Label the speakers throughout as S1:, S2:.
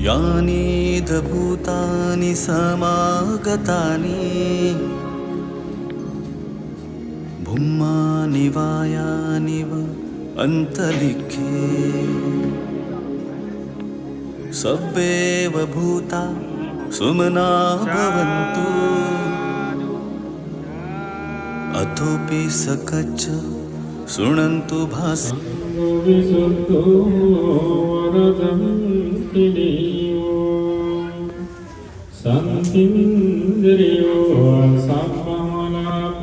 S1: यानीद भूतानि समागतानि भूमानि वायानि वा अन्तरिक्षे सब्बेव भूता सुमना भवन्तु अथोपि सकच्च शृण्वन्तु भासि
S2: Santindrayo Sammalapahino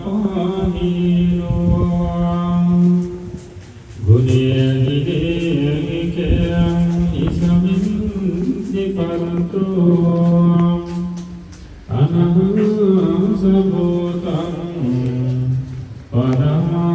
S2: Guniyadidekam Isamindipanto Anahasabhutam Padamami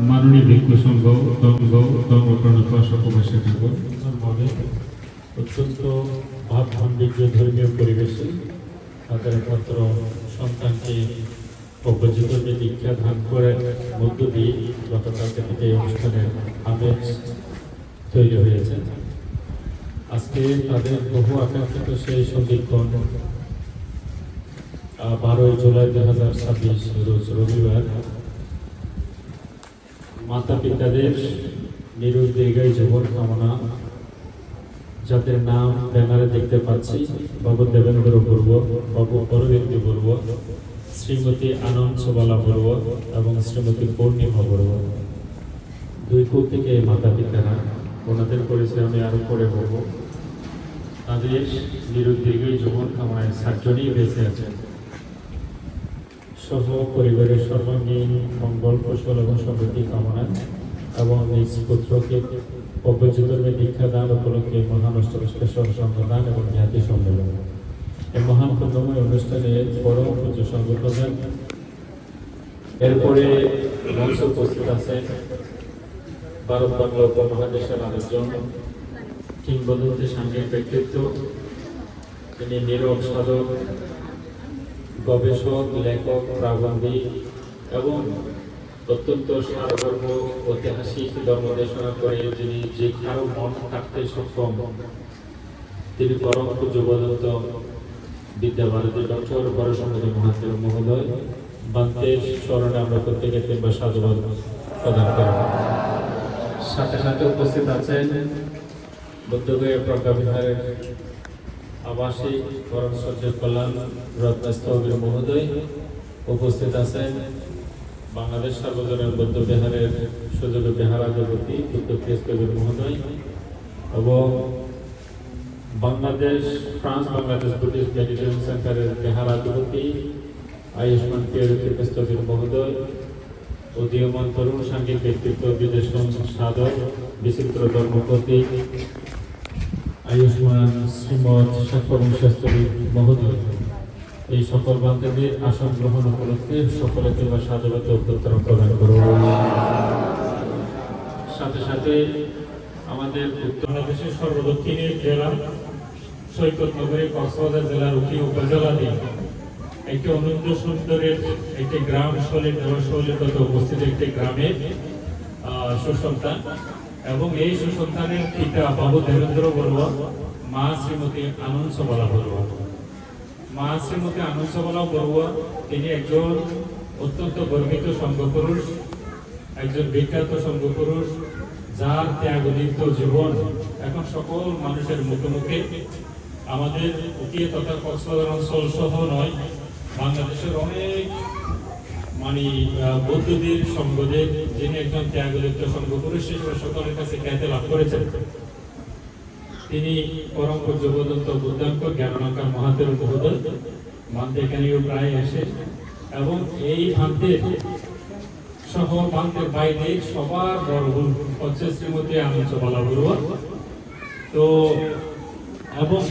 S2: মাননীয় ভিক্ষু সংঘ প্রবাসী ঠাকুর মনে অত্যন্ত ভাবগাম্ভীর্য ধর্মীয় পরিবেশে তাদের একমাত্র সন্তানকে অপরিচিতকে দীক্ষা দান করার মধ্য দিয়ে গতকালকে থেকে এই অনুষ্ঠানের আবেগ তৈরি হয়েছে। আজকে তাদের বহু আকাঙ্ক্ষিত সেই সন্ধিক্ষণ 12 জুলাই 2026 রোজ রবিবার মাতা পিতাদের নিরোগ দীর্ঘায়ু জীবন কামনা, যাদের নাম ব্যানারে দেখতে পাচ্ছি, বাবু দেবেন্দ্র বর্ব, বাবু অরবিন্দ বর্ব, শ্রীমতী আনন্দ সবালা বর্ব এবং শ্রীমতী পূর্ণিমা বর্ব, দুই কুল থেকে মাতা পিতারা, ওনাদের পরিচয় আমি আরো পরে বলব। তাদের নিরোগ দীর্ঘায়ু জীবন কামনায় 7 জনই বেঁচে আছেন। সহ পরিবারের সর্বাঙ্গীন মঙ্গল কুশল এবং সমৃদ্ধি কামনা এবং নিজ পুত্রকে অপরিচিতদের দীক্ষা দান উপলক্ষে মহান অষ্টবেশ্বর সংঘদান এবং জ্ঞাতি সম্মেলন এই মহান পুণ্যময় অনুষ্ঠানে পরম পূজ্য সংগঠন। এরপরে মঞ্চে উপস্থিত আছেন ভারত বাংলা উপমহাদেশের আরেকজন কিংবদন্তি সাংঘিক ব্যক্তিত্ব, তিনি নীরব সাধক, গবেষক, লেখক, প্রাবন্ধিক এবং অত্যন্ত সারমর্ম ঐতিহাসিক ধর্মদেশনা করে যিনি যে কারো মন কাটতে সক্ষম, তিনি পরম পূজ্যবদত্ত বিদ্যাভারতী ডক্টর বড়সম্মত মহাদেব মহোদয় বান্তের স্মরণে আমরা প্রত্যেকে তিনবার সাধুবাদ প্রদান করি। সাথে সাথে উপস্থিত আছেন বুদ্ধগয়া প্রজ্ঞাবিহারের আবাসিক পরম সূর্য কল্যাণ রত্নস্থবির মহোদয়, উপস্থিত আছেন বাংলাদেশ সার্বজনীন বৌদ্ধ বিহারের সুযোগ্য বিহারাধিপতি বুদ্ধ খ্রিস্টবীর মহোদয় এবং ফ্রান্স বাংলাদেশ বুদ্ধিস্ট মেডিটেশন সেন্টারের বিহারাধিপতি আয়ুষ্মান পিয়রিতি খ্রিস্টবীর মহোদয়, উদীয়মান তরুণ সাংঘিক ব্যক্তিত্ব, বিদেশ সাধক, বিচিত্র ধর্মপতি আয়ুষ্মান শ্রীমৎ শাস্ত্রী মহোদয়, এই সকল বান্ধবীর আসন গ্রহণ উপলক্ষে সকলকে বা সাধুবাদ অভ্যর্থনা প্রদান করব। সাথে সাথে আমাদের বাংলাদেশের সর্বদক্ষিণের জেলা সৈকত নগরী কক্সবাজার জেলার উঠি উপজেলাতে একটি অনন্ত সুন্দরের একটি গ্রাম শৈলীগত উপস্থিত একটি গ্রামের সুসন্তান এবং এই সুসন্তানের পিতা বাবু দেবেন্দ্র বর্ব, মা শ্রীমতী আনন্দ সবালা বর্ব। মা শ্রীমতী আনন্দ সবালা বর্ব তিনি একজন অত্যন্ত গর্বিত সংঘপুরুষ, একজন বিখ্যাত সংঘপুরুষ, যার ত্যাগদীপ্ত জীবন এখন সকল মানুষের মুখে মুখে। আমাদের উকিয়ে তথা কক্সবাজার অঞ্চল সহ নয়, বাংলাদেশের অনেক মানে বৌদ্ধদের সঙ্গদের যিনি একজন ত্যাগলিপ্ত সঙ্গ পুরুষ হিসেবে সকলের কাছে খ্যাতি লাভ করেছেন, তিনি পরম পূজ্যবদন্ত বুদ্ধাঙ্ক জ্ঞানালঙ্কার মহাতের বহুদল মানতে এখানেও প্রায় আসে এবং এই ভান্তের সহ ভান্তের বাইরে সবার বড় গুরু হচ্ছে শ্রীমতী আনন্দবালা বড়ুয়া। তো এবং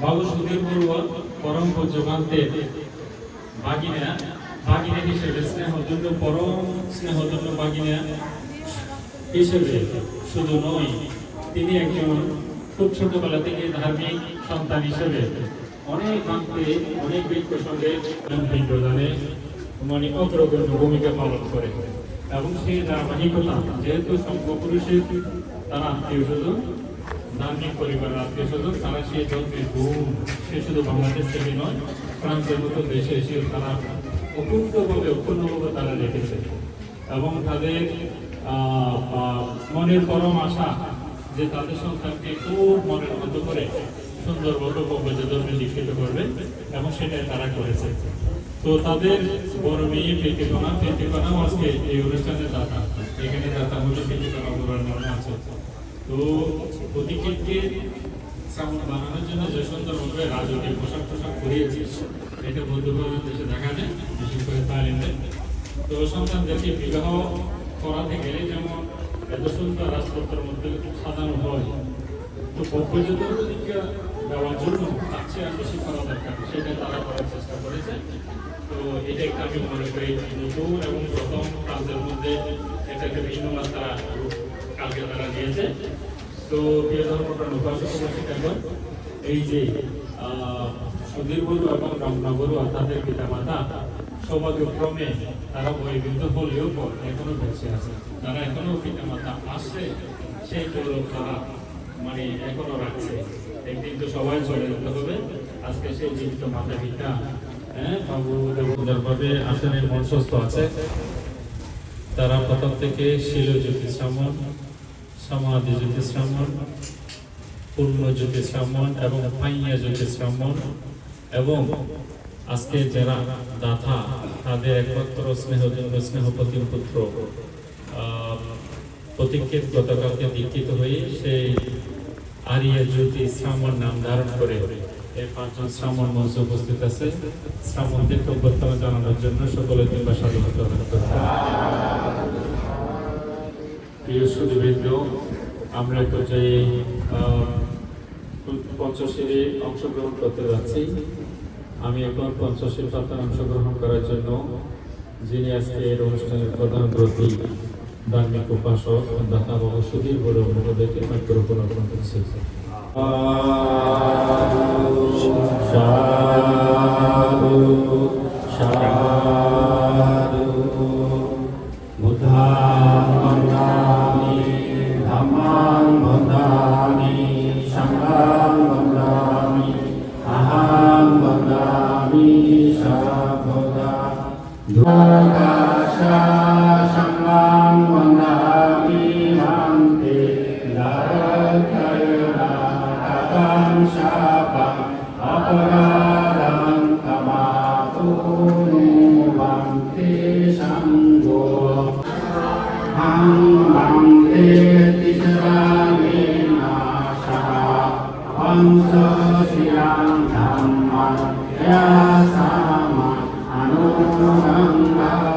S2: বাবু সুধীর বড়ুয়া পরম পূজ্য ভান্তের বাগিনা হিসেবে স্নেহজন্য পরম স্নেহজন্য বাগিনা হিসেবে শুধু নয়, তিনি একজন খুব ছোটবেলা থেকে ধার্মিক সন্তান হিসেবে অনেক ভাঙতে অনেক ব্যক্তির সঙ্গে পিণ্ডদানে মানে অগ্রগণ্য ভূমিকা পালন করে এবং সেই ধারাবাহিকতা যেহেতু সর্বপুরুষের তারা আত্মীয় স্বজন, ধার্মিক পরিবারের আত্মীয় স্বজন, তারা সেই যন্ত্রের গুণ সে শুধু বাংলাদেশ থেকে নয় ফ্রান্সের মতো দেশে এসে তারা অক্ষুণ্ণভাবে তারা রেখেছে এবং তাদের মনের পরম আশা যে তাদের সন্তানকে খুব মনের মতো করে সুন্দরভাবে কবজ ধর্মে দীক্ষিত করবে এবং সেটাই তারা করেছে। তো তাদের বড় মেয়ে প্রীতিকণাও আজকে এই অনুষ্ঠানে দাতা, এখানে দাতা হলো প্রীতিকণা বড়ার নাম আছে। তো প্রতীককে শ্রাবণ বানানোর জন্য যে সুন্দরভাবে রাজকীয় পোশাক করিয়েছি, এটা বৌদ্ধদের দেশে দেখা যায়, বিশেষ করে থাইল্যান্ডে। তো সন্তানদেরকে বিবাহ করাতে গেলে যেমন এত সুন্দর রাজপত্রের মধ্যে সাজানো হয়, তো পর্যটন দিকে দেওয়ার জন্য তার চেয়ে আর বেশি করা দরকার, সেটা তারা করার চেষ্টা করেছে। তো এটা একটা আমি মনে করি নতুন এবং প্রথম কাজের মধ্যে এটা একটা ভিন্ন মাত্রা কালকে তারা দিয়েছে। তো প্রিয় ধর্মপ্রাণ উপাসক উপাসিকাগণ, এই যে সুধীর বড়ুয়া এবং রমনা বড়ুয়া তাদের পিতা মাতা সৌভাগ্যক্রমে তারা বহির্ভূত হলেও এখনো বেঁচে আছে, তারা এখনো পিতা মাতা আসছে, সেই গৌরব তারা মানে এখনো রাখছে। একদিন তো সবাই চলে যেতে হবে, আজকে সেই জীবিত মাতা পিতা বাবু দেবভাবে আসনের মঞ্চস্থ আছে। তারা প্রথম থেকে শিল জ্যোতিষামন, সমাধি জ্যোতিষামন, পূর্ণ জ্যোতিষামন এবং পাইয়া জ্যোতিষামন এবং আজকে যারা দাতা তাদের একমাত্র স্নেহপতির পুত্র প্রতীকের গতকালকে দীক্ষিত হয়ে সেই আরিয়া জ্যোতি শ্রামণ নাম ধারণ করে এই পাঁচজন শ্রামণ মঞ্চে উপস্থিত আছে। শ্রামণদের অভ্যর্থনা জানানোর জন্য সকলে কিংবা স্বাগত। প্রিয় সুধীবৃন্দ, আমরা পর্যায়ে পঞ্চশীলে অংশগ্রহণ করতে যাচ্ছি। আমি এখন পঞ্চশীল পাতায় অংশগ্রহণ করার জন্য যিনি আজকে এর অনুষ্ঠানের প্রধান গ্রহী ধার্মিক উপাসক দাতা বাবু সুধীর বড়ুয়া মহোদয়কে মাইক্রোফোন অর্পণ করছি।
S3: Sama Anuranga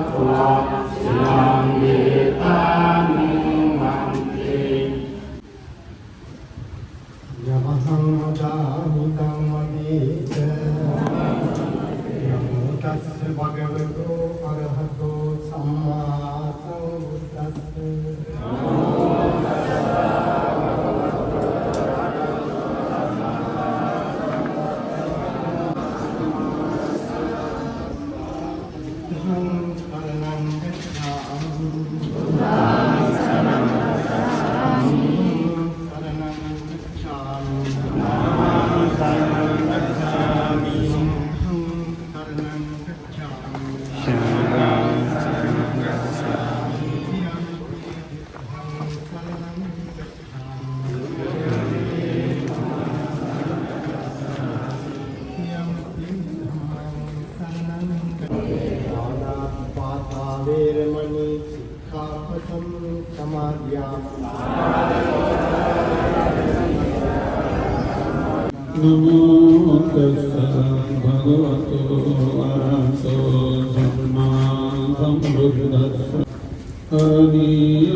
S3: गच्छामि सिक्खापदं समादयामि
S4: नमो तस्सः भगवतो अरहतो सम्मा सम्बुद्धस्स अनियतकुसलेन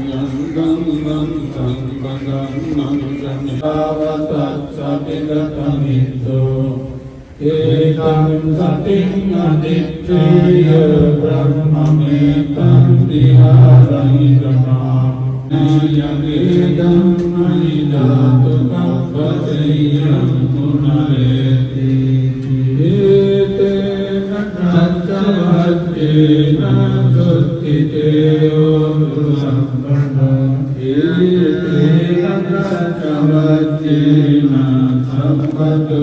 S4: यन्दं गन्तं गगन्ननुजनितावतत्सविगतमिद्धो एतं सतिं अदित्य ब्रह्ममेतं विहारयितमाम् यगेदं मयिजातु कप्पसेयं पुनरेति एतेन सत्यवत्येन सुत्थितेयोऽनुसम्पन्नम् एतेन सत्यवत्येन सम्पदो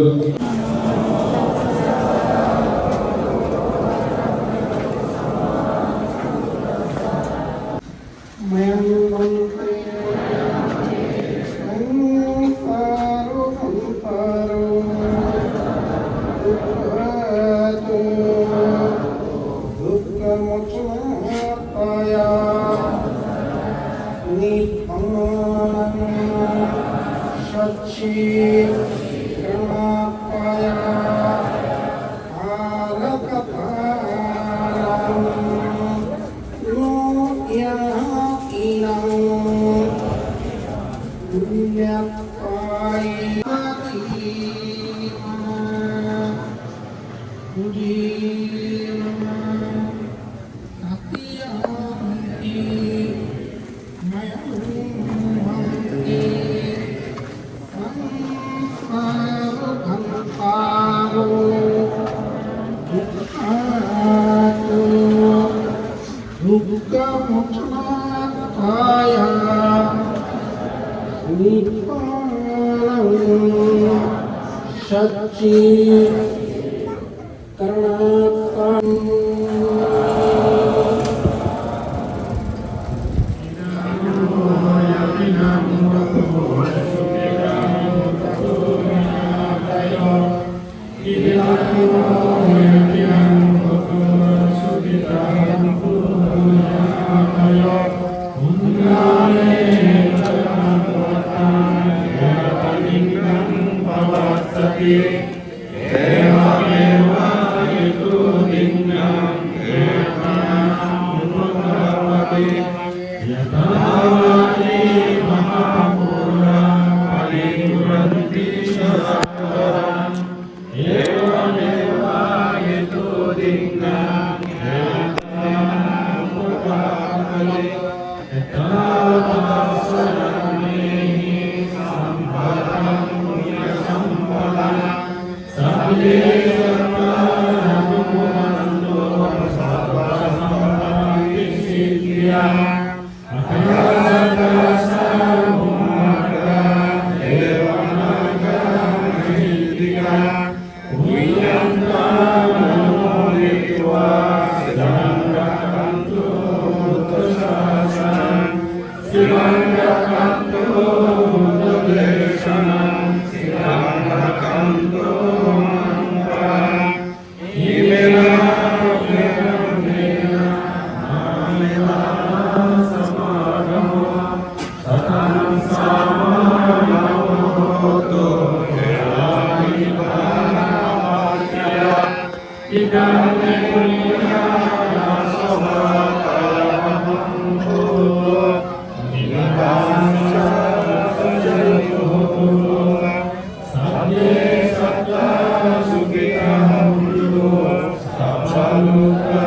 S2: Saluta